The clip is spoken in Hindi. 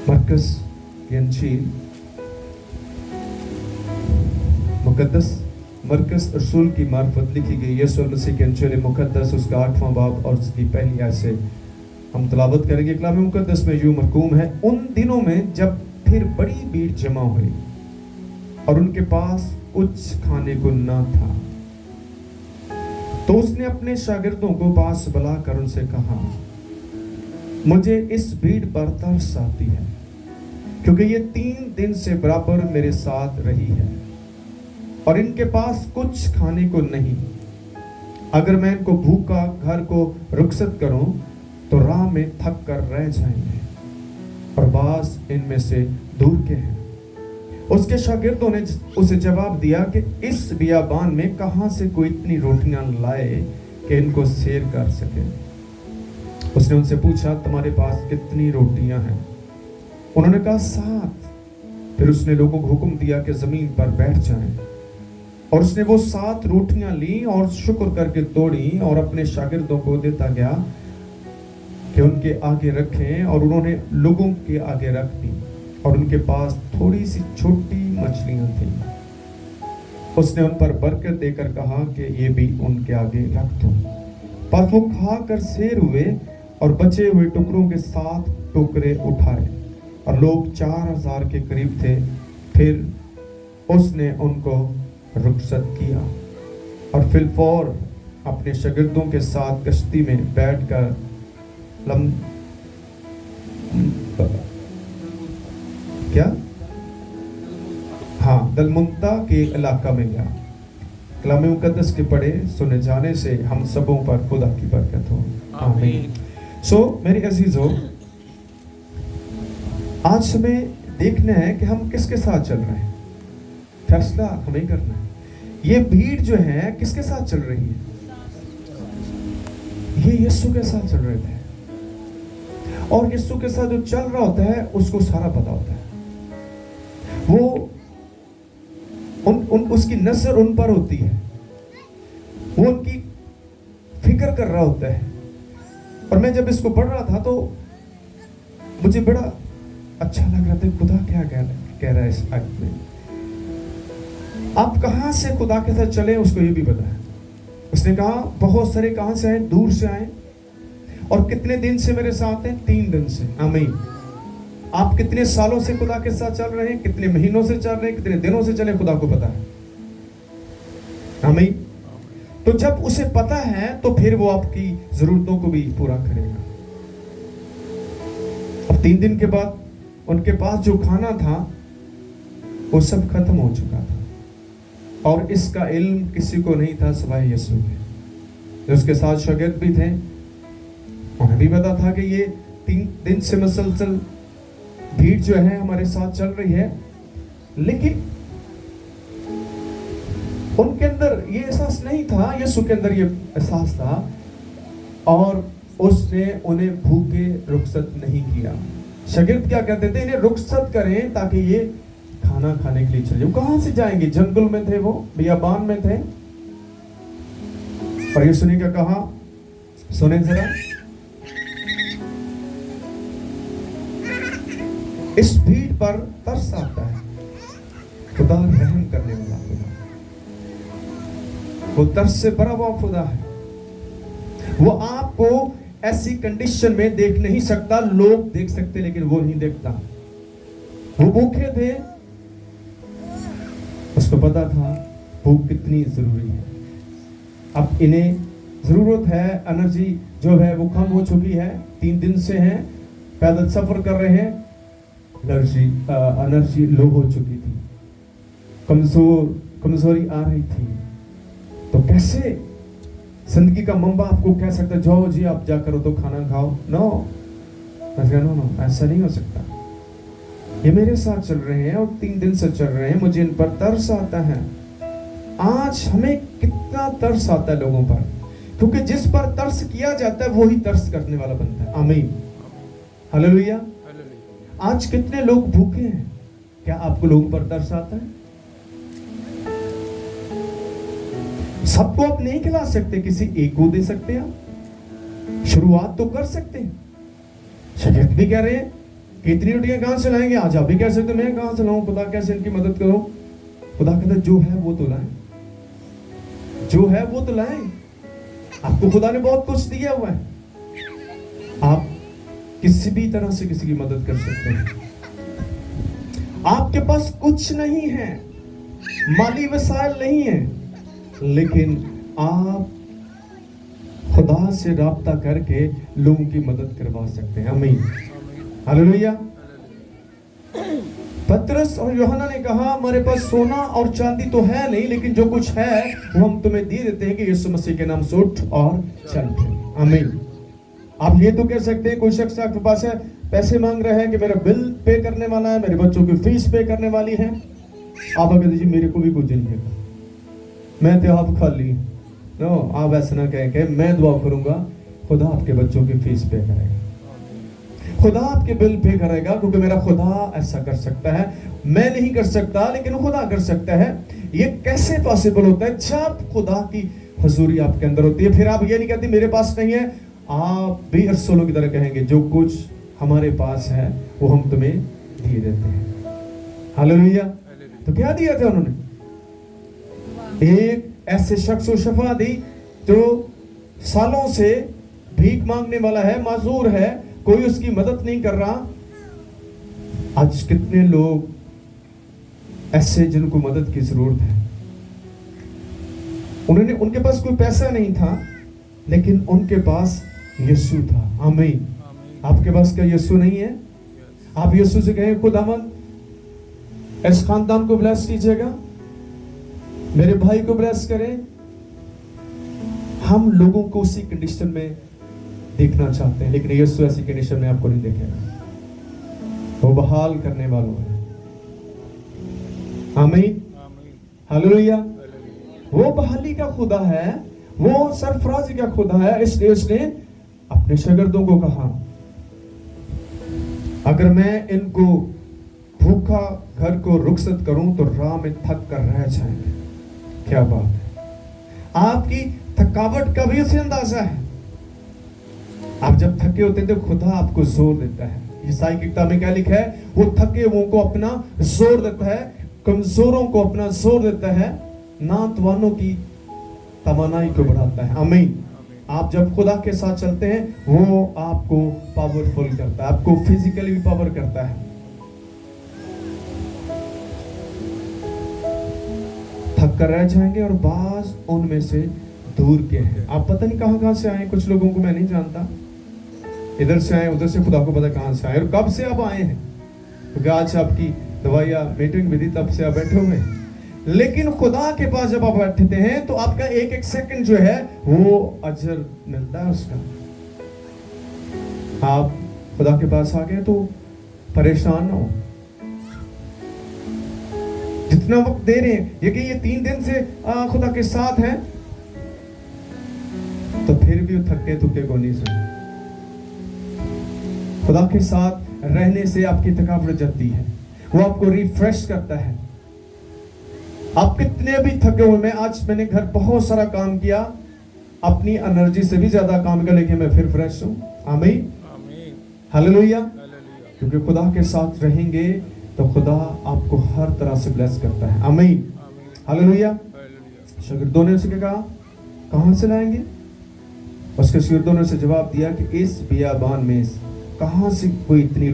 मरकस की अंजील मुकद्दस मरकस रसूल की मार्फत लिखी गई यीशु मसीह की अंजील मुकद्दस उसका 8वां बाब और उसकी पहली आयत से हम तलावत करेंगे। कलाम मुकद्दस में यूं मरकूम है, उन दिनों में जब फिर बड़ी भीड़ जमा हुई और उनके पास कुछ खाने को ना था, तो उसने अपने शागिर्दों को पास बुलाकर उनसे कहा, मुझे इस भीड़ पर तरस आती है, क्योंकि ये 3 दिन से बराबर मेरे साथ रही है और इनके पास कुछ खाने को नहीं। अगर मैं इनको भूखा घर को रुखसत करूं तो राह में थक कर रह जाएंगे और बास इनमें से दूर के हैं। उसके शागिर्दों ने उसे जवाब दिया कि इस बियाबान में कहां से कोई इतनी रोटियां लाए कि इनको सैर कर सके। उसने उनसे पूछा, तुम्हारे पास कितनी रोटियां हैं? उन्होंने कहा, 7। फिर उसने लोगों को हुक्म दिया कि जमीन पर बैठ जाएं, और उसने वो 7 रोटियां ली और शुक्र करके तोड़ी और अपने शागिर्दों को देता गया कि उनके आगे रखें, और उन्होंने लोगों के आगे रख दी, और उनके पास थोड़ी सी छोटी मछलियां थी। उसने उन पर बरकत देकर कहा कि ये भी उनके आगे रख दो। पर वो खाकर सैर हुए और बचे हुए टुकड़ों के 7 टुकड़े उठाए, और लोग 4000 के करीब थे। फिर उसने उनको रुखसत किया और फिलफौर अपने शागिर्दों के साथ कश्ती में बैठकर दलमुंता के इलाका में गया। कलाम मुकद्दस के पढ़े सुने जाने से हम सबों पर खुदा की बरकत हो, आमीन। मेरे अजीजों, आज हमें देखना है कि हम किसके साथ चल रहे हैं। फैसला हमें करना है। ये भीड़ जो है किसके साथ चल रही है? ये यीशु के साथ चल रहे थे, और यीशु के साथ जो चल रहा होता है उसको सारा पता होता है। वो उसकी नजर उन पर होती है, वो उनकी फिक्र कर रहा होता है। और मैं जब इसको पढ़ रहा था तो मुझे बड़ा अच्छा लग रहा था, खुदा क्या कह रहा है इस आयत में। आप कहां से खुदा के साथ चले उसको ये भी पता है। उसने कहा, बहुत सारे कहां से आए? दूर से आए। और कितने दिन से मेरे साथ हैं? 3 दिन से। आमीन। आप कितने सालों से खुदा के साथ चल रहे हैं? कितने महीनों से चल रहे हैं? कितने दिनों से चले? खुदा को पता है। आमीन। तो जब उसे पता है तो फिर वो आपकी जरूरतों को भी पूरा करेगा। अब 3 दिन के बाद उनके पास जो खाना था वो सब खत्म हो चुका था, और इसका इल्म किसी को नहीं था सिवाय यीशु के। जो उसके साथ शागिर्द भी थे, उन्हें भी पता था कि ये 3 दिन से मुसलसल भीड़ जो है हमारे साथ चल रही है, लेकिन उनके अंदर ये एहसास नहीं था। यीशु के अंदर ये एहसास था, और उसने उन्हें भूखे रुखसत नहीं किया। शागिर्द क्या कहते थे? इन्हें रुखसत करें ताकि ये खाना खाने के लिए चले। कहां से जाएंगे? जंगल में थे, वो बियाबान में थे। और यीशु ने क्या कहा? सुने जरा, इस भीड़ पर तरस आता है। खुदा रहम करने वाला खुदा, वो तरस से भरा हुआ खुदा है। वो आपको ऐसी कंडीशन में देख नहीं सकता। लोग देख सकते लेकिन वो नहीं देखता। वो भूखे थे, उसको पता था भूख कितनी जरूरी है। अब इन्हें जरूरत है, एनर्जी जो है वो कम हो चुकी है। 3 दिन से हैं, पैदल सफर कर रहे हैं, एनर्जी लो हो चुकी थी, कमजोरी आ रही थी। तो कैसे जिंदगी का मंबा आपको कह सकता है, जाओ जी आप जा करो तो खाना खाओ? नो, ऐसा नहीं हो सकता। ये मेरे साथ चल रहे हैं और 3 दिन से चल रहे हैं, मुझे इन पर तरस आता है। आज हमें कितना तरस आता है लोगों पर, क्योंकि जिस पर तरस किया जाता है वही तरस करने वाला बनता है। आमीन, हालेलुया। आज कितने लोग भूखे हैं? क्या आपको लोगों पर तरस आता है? सबको आप नहीं खिला सकते, किसी एक को दे सकते हैं। आप शुरुआत तो कर सकते हैं। शागिर्द भी कह रहे हैं कि इतनी रोटियां कहां से लाएंगे? आज आप भी कह सकते मैं कहां से लाऊं, खुदा कैसे इनकी मदद करूं? खुदा कहता जो है वो तो लाएं, जो है वो तो लाएं। आपको खुदा ने बहुत कुछ दिया हुआ है, आप किसी भी तरह से किसी की मदद कर सकते हैं। आपके पास कुछ नहीं है, माली वसाइल नहीं है, लेकिन आप खुदा से राब्ता करके लोगों की मदद करवा सकते हैं। आमीन, हालेलुया। पतरस और यूहन्ना ने कहा हमारे पास सोना और चांदी तो है नहीं, लेकिन जो कुछ है वो हम तुम्हें दे देते हैं कि यीशु मसीह के नाम से उठ और चल फिर। आमीन। आप ये तो कह सकते हैं, कोई शख्स आपके पास है, पैसे मांग रहे हैं कि मेरा बिल पे करने वाला है, मेरे बच्चों की फीस पे करने वाली है, आप अगर दीजिए मेरे को भी कुछ नहीं है, मैं तो आप खाली। नो, आप ऐसा ना कहें कि मैं दुआ करूंगा, खुदा आपके बच्चों की फीस पे करेगा, खुदा आपके बिल पे करेगा, क्योंकि मेरा खुदा ऐसा कर सकता है। मैं नहीं कर सकता, लेकिन खुदा कर सकता है। ये कैसे पॉसिबल होता है? जब खुदा की हुजूरी आपके अंदर होती है। फिर आप ये नहीं कहते मेरे पास नहीं है, आप भी रसूलों की तरह कहेंगे जो कुछ हमारे पास है वो हम तुम्हें दिए देते हैं। हालेलुया। तो क्या दिया था उन्होंने? एक ऐसे शख्स को शफा दी जो सालों से भीख मांगने वाला है, माजूर है, कोई उसकी मदद नहीं कर रहा। आज कितने लोग ऐसे जिनको मदद की जरूरत है, उनके पास कोई पैसा नहीं था, लेकिन उनके पास यीशु था। आमीन। आपके पास क्या यीशु नहीं है? आप यीशु से कहें खुदावंद इस खानदान को ब्लेस कीजिएगा, मेरे भाई को ब्लेस करें। हम लोगों को उसी कंडीशन में देखना चाहते हैं, लेकिन यीशु ऐसी कंडीशन में आपको नहीं देखेगा। वो बहाल करने वालों है। आमीन, हालेलुया। वो बहाली का खुदा है, वो सरफराजी का खुदा है। इसलिए उसने अपने शागिर्दों को कहा अगर मैं इनको भूखा घर को रुखसत करूं तो राह में थक कर रह जाएंगे। क्या बात है! आपकी थकावट का भी उसे अंदाजा है। आप जब थके होते हैं तो खुदा आपको जोर देता है। ईसाई की किताब में क्या लिखा है? वो थके हुओं को अपना जोर देता है, कमजोरों को अपना जोर देता है, नातवानों की तमन्नाई को बढ़ाता है। आमीन। आप जब खुदा के साथ चलते हैं, वो आपको पावरफुल करता है, आपको फिजिकली भी पावर करता है। थक कर रह जाएंगे और बाज उनमें से दूर के हैं। आप पता नहीं कहां से आए, कुछ लोगों को मैं नहीं जानता, इधर से आए, उधर से, खुदा को पता कहां से आए और कब से आप आए हैं, क्योंकि आज आपकी दवाइयां मीटिंग विधि तब से आप बैठे हुए हैं। लेकिन खुदा के पास जब आप बैठते हैं तो आपका एक एक सेकंड जो है वो अजर मिलता है उसका। आप खुदा के पास आ गए तो परेशान हो, जितना वक्त दे रहे हैं, ये 3 दिन से खुदा के साथ हैं, तो फिर भी थके थुके को नहीं सुने। खुदा के साथ रहने से आपकी थकावट जाती है, वो आपको रिफ्रेश करता है। आप कितने भी थके हुए, मैंने घर बहुत सारा काम किया, अपनी एनर्जी से भी ज्यादा काम किया, लेकिन मैं फिर फ्रेश हूं। आमीन, हालेलुया। क्योंकि खुदा के साथ रहेंगे तो खुदा आपको हर तरह से ब्लेस करता है। आमीन, हालेलुया। शागिर्दों ने उसे कहा कहां से लाएंगे? उसके शागिर्दों ने उसे जवाब दिया कि इस बियाबान में कहां से कोई इतनी